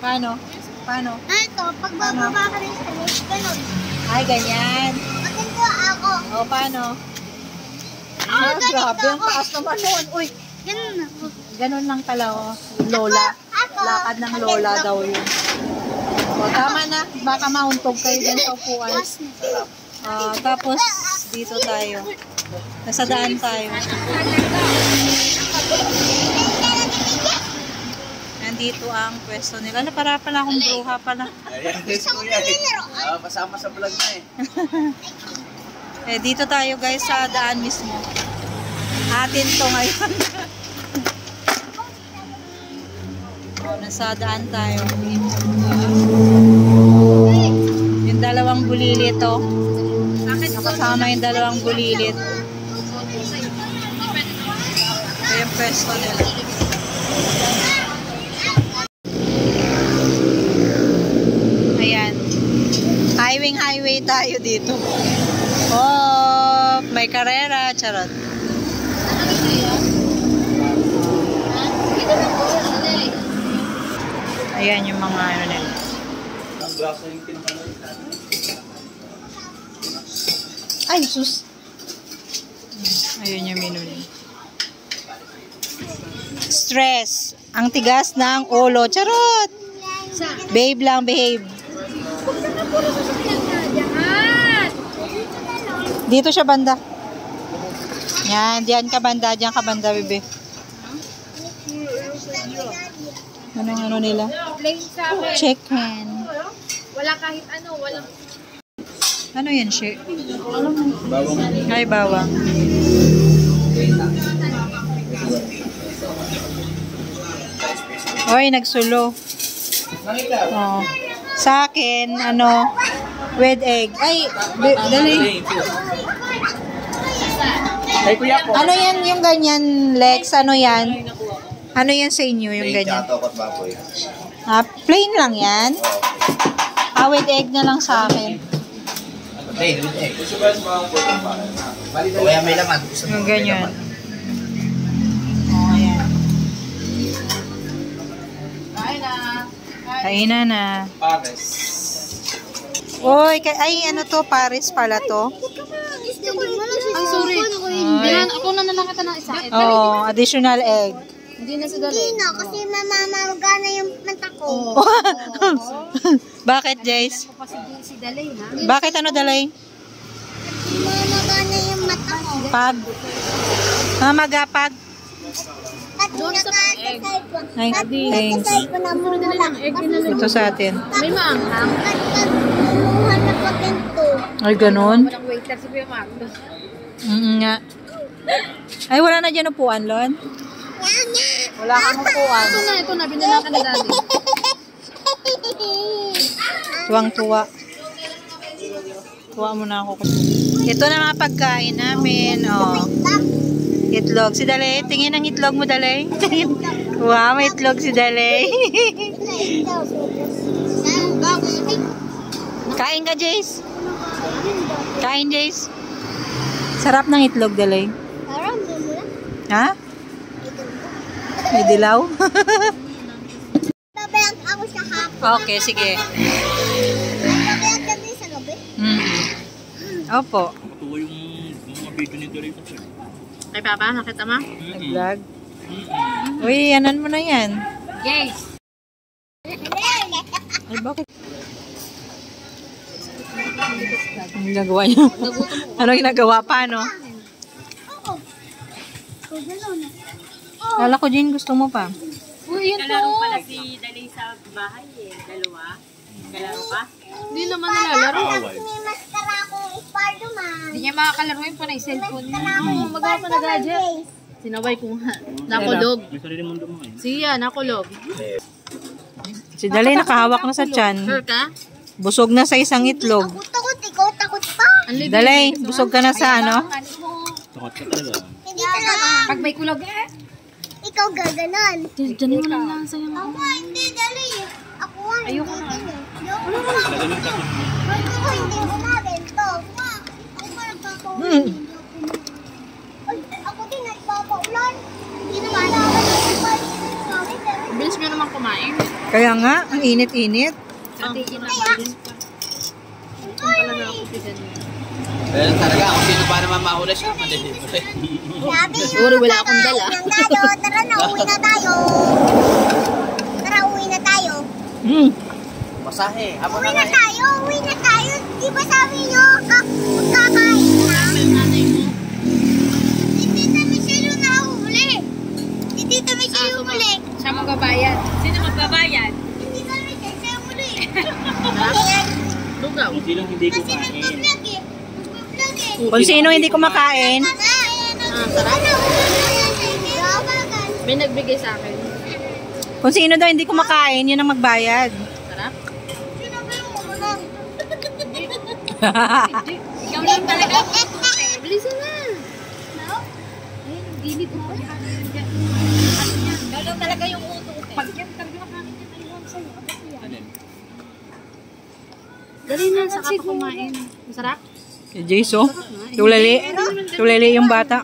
Paano? Paano? Ito, pag bababa ka rin sa lift, ganun. Ay, ganyan. Maganda ako. O, paano? Ganito Grabe, ang ako. taas naman nun. Uy, Ganun ako. ganun lang pala, oh. Lola. Lakad ng lola daw yun. O, tama na. Baka mauntog kayo dyan sa upuan. Tapos, dito tayo. Nasa daan tayo. Nandito ang pwesto nila. Ano, para pala akong bruha pala. Pasama sa vlog na eh. Eh, dito tayo guys sa daan mismo. Atin to ngayon. Nasa daan tayo. Yung dalawang bulilit to. Nakasama yung dalawang bulilit. Ito yung pwesto nila. Ayan. Highway tayo dito. Oh, may karera. Charot. Ayan yung mga ano nila. Ay, sus. Ayun yung menu nila. Stress. Ang tigas ng ulo. Charot. Babe lang, behave. Dito siya banda. Yan, diyan ka banda, bebe. Anong ano nila? Chicken. Wala kahit ano, walang... Ano yan, she? Bawang. Ay, bawang. Oy, nagsulo. Oh. Sa akin, ano, with egg. Ay, dali. Ay, kuya po. Ano yan yung ganyan, Lex? Ano yan? Ano yan sa inyo, yung ganyan? Plain lang yan? With egg na lang sa akin. Plain with egg. Kaya may laman. Yung ganyan. Oh, ayan. Kainan na. Pares. Uy, ay ano to? Paris pala to? Ang sorry. Ako na lang kita ng isa. Oh, additional egg. Hindi na sa dali. Hindi na, kasi mamamaruga na yung mata ko. Bakit, Jace? Ako pa si Dalay, ha? Bakit ano, Dalay? Mamaga na yung mata ko. Pag? Mamagapag? At nakakasay ko. Ay, thanks. Nakakasay ko na muna. Ito sa atin. May maanghang. At kumuha na pa pinto. Ay, ganun? Walang waiter si Kuya Mark. Nga. Ay, wala na dyan upuan, Lon? Wala kang upuan. Ito na. Binala ka na dati. Tuwang-tuwa. Tuwa muna ako. Ito na mga pagkain namin. Oh. Itlog. Si Dalay, tingin ang itlog mo, Dalay. Wow, may itlog si Dalay. Kain ka, Jace. Kain, Jace. Sarap ng itlog, Dalay. Parang muna. Ha? May dilaw? Babayag ako sa hapon. Okay, sige. Babayag kami sa gabi. Opo. Matuwa yung mga video ni Dorito. Ay, Papa, nakita mo? Nag-vlog. Uy, anan mo na yan. Yes. Ay, bakit? Ang ginagawa niyo? Ano ginagawa pa, no? Oo. So, gano'n. Kala ko, Jane, gusto mo pa. Uy, yun Kalaro po. pala si Dalay sa bahay eh. Dalawa. Kalaro pa? Hindi naman nalalaro. May maskara akong Spider-Man. Hindi niya makakalaro yung panay cellphone niya. Ako Magawa pa na gadget. Sinaway ko nga. Nakulog. May sarili mundo mo ngayon. Siya, nakulog. Si Dalay nakahawak na sa tiyan. Sure ka? Busog na sa isang itlog. Ako takot, ikaw takot pa. Ang libre. Dalay, busog ka na sa ano? Takot ka talaga. Hindi talaga. Pag may kulog eh. Ikaw gaganon. Diyan mo lang lang sa'yo. Ako hindi, dali. Ako nga, hindi. Ayoko na. Ayoko na. Ako hindi ko na bento. Ako pa nagpapaulan. Ay, ako din nagpapaulan. Hindi naman ako nagpapaulan. Bilis nyo naman kumain. Kaya nga, ang init-init. Pero talaga, kung sino pa naman mahula siya, madelibre. Siguro wala akong dala. Tara na, uwi na tayo. Tara, uwi na tayo. Masahe, amo Uwi na na nga. tayo, uwi na tayo. Di ba sabi nyo, kakain na? Hindi na Michelle yung nahuli. Hindi na Michelle yung huli. Siya magbabayad. Sino magbabayad? Hindi na Michelle, siya yung huli. Lugaw. Kung sinong hindi Kasi kumain. nagpa-vlog eh. Nagpa-vlog eh. Kung sino hindi kumakain, May nagbigay sa akin. kung sino daw hindi kumakain, yun ang magbayad. Sarap. Sino ba yung kumulong? Ikaw lang talaga. Bilisan na. Gilid mo. Ikaw lang talaga yung uto. Pag yan talaga makakin yan, ayun sa'yo. Alin? Dali na, saka pa kumain. Masarap? Si Jace, oh. Tulali. Tulali yung bata.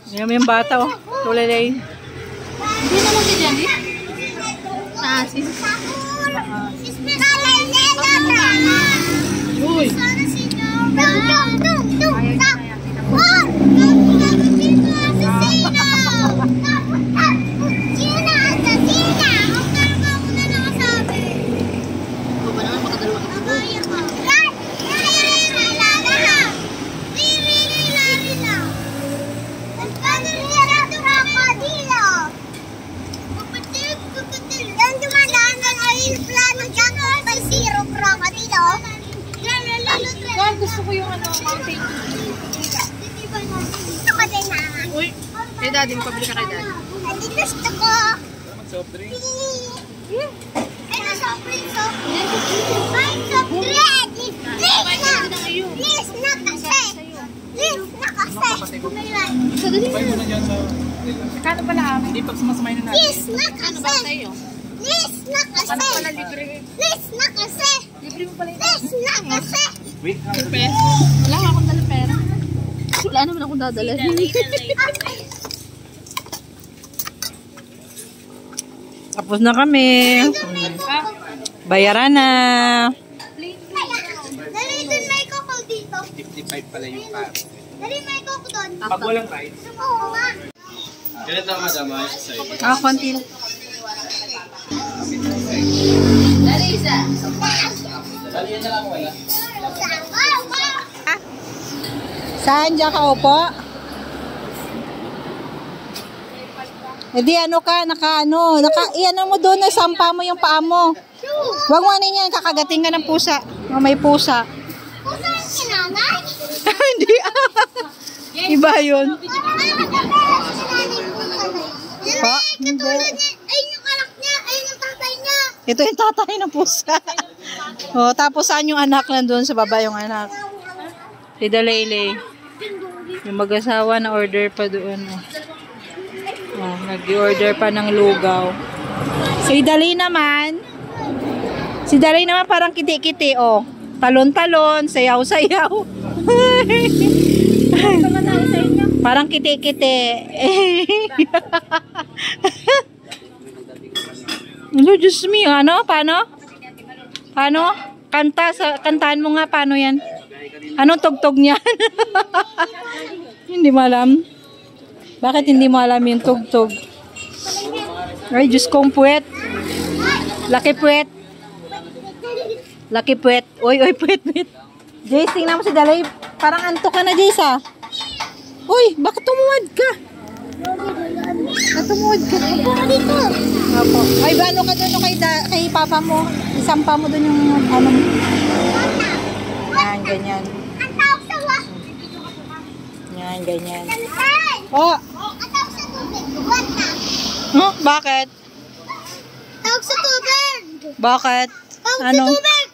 Yan yung bata, oh. Tulali. Hindi naman si Jenny. Ah, si... Uy! Ikaw ba naman makadalawa ka? Gusto ko yung mountain. Gusto ko din na. Uy! Kay daddy, magpabili ka kay daddy. Hindi gusto ko. Soft drink. Ano soft drink, soft drink? Ay, soft drink! Please na! Please na kasi! Please na kasi! Sa dali Sabay mo na dyan sa... Kano pala amin? Hindi, pag sumasamayin na natin. Please na Ano ba kasi! sa'yo? Please na kasi! Ano pala libre? Please na kasi! Libre mo pala yun. Please na kasi! Wait, Peso. Wala nga akong dala pera. Wala naman akong dadala. Tapos na kami. Bayaran na. Dali dun may coco dito. 55 pala yung pa. Dali may coco doon. Pag walang rice. Oo nga. Ganito ang madama sa iyo. Konti lang. Dali yan na lang wala. Saan dyan ka upo? E di ano ka, iano mo doon, sampa mo yung paa mo. Huwag mo ano yan, kakagating ka ng pusa. Oh, may pusa. Pusa yung sinanay? Hindi. Iba yun. Pa? Hindi. Ayun yung anak niya, ayun yung tatay niya. Ito yung tatay ng pusa. Oh, tapos saan yung anak nandun sa baba yung anak? Si Dalele. Yung mag-asawa na order pa doon. Oh, nag-order pa ng lugaw. Si Dali naman parang kiti-kiti, oh. Talon-talon, sayaw-sayaw. Parang kiti-kiti. Ano, Diyos me, ano? Paano? Kantaan mo nga, paano yan? Anong tugtog niyan? Hindi mo alam. Bakit hindi mo alam yung tugtog? Ay, Diyos kong puwet. Laki puwet. Uy, puwet. Jace, tingnan mo si Dalay. Parang antok ka na, Jace, ah. Uy, bakit tumuwad ka? Tumuwad ka. Apo ka dito. Apo. Ay, ano ka doon kay papa mo? Isampa mo doon yung ano. Yan, ganyan. Ang tawag sa wa. Yan, ganyan. Ay! Oh, Ang tawag sa tubig. What na? huh? Bakit? Tawag sa tubig. Bakit? Tawag Ano? sa tubig.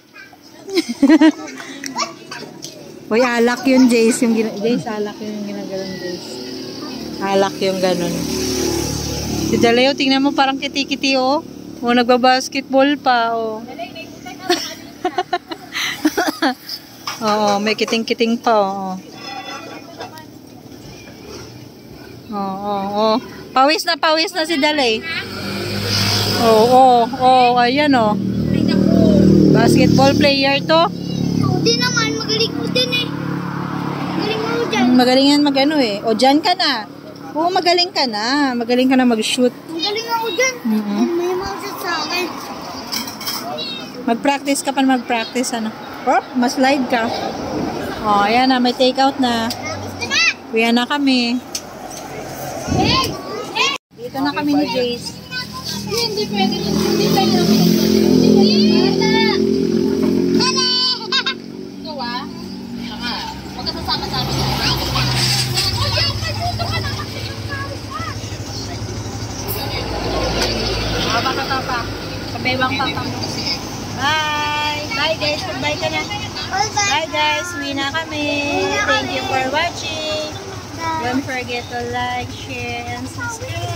Uy, alak yun, Jace. Jace, alak yun yung ginagalan, Jace. Alak yung ganun. Si Daleo, tingnan mo parang kiti-kiti, oh. O, nagbabasketball pa, oh. Oo, may kiting-kiting pa, oh. Oo. Pawis na si Dalay. Ayan oh. Basketball player to. Hindi naman, magaling mo din eh. Magaling mo dyan. Magaling yan mag-ano eh. O, dyan ka na. Oo, magaling ka na. Magaling ka na mag-shoot. Magaling ako dyan. May mga sa akin. Mag-practice ka pa na mag-practice, ano. Oh, ma-slide ka. Oh, ayan na. May take out na. Gusto na! Kuya na kami. Hey! Hey! Dito na kami ni Jace. Hindi pwede. Hindi pwede. Ikaw ah. Saka, huwag ka sasama sa amin. Baka pa. Kabewang papa mo. Bye! Bye guys. Bye ka na. Bye guys. Uwi na kami. Thank you for watching. Don't forget to like, share, and subscribe.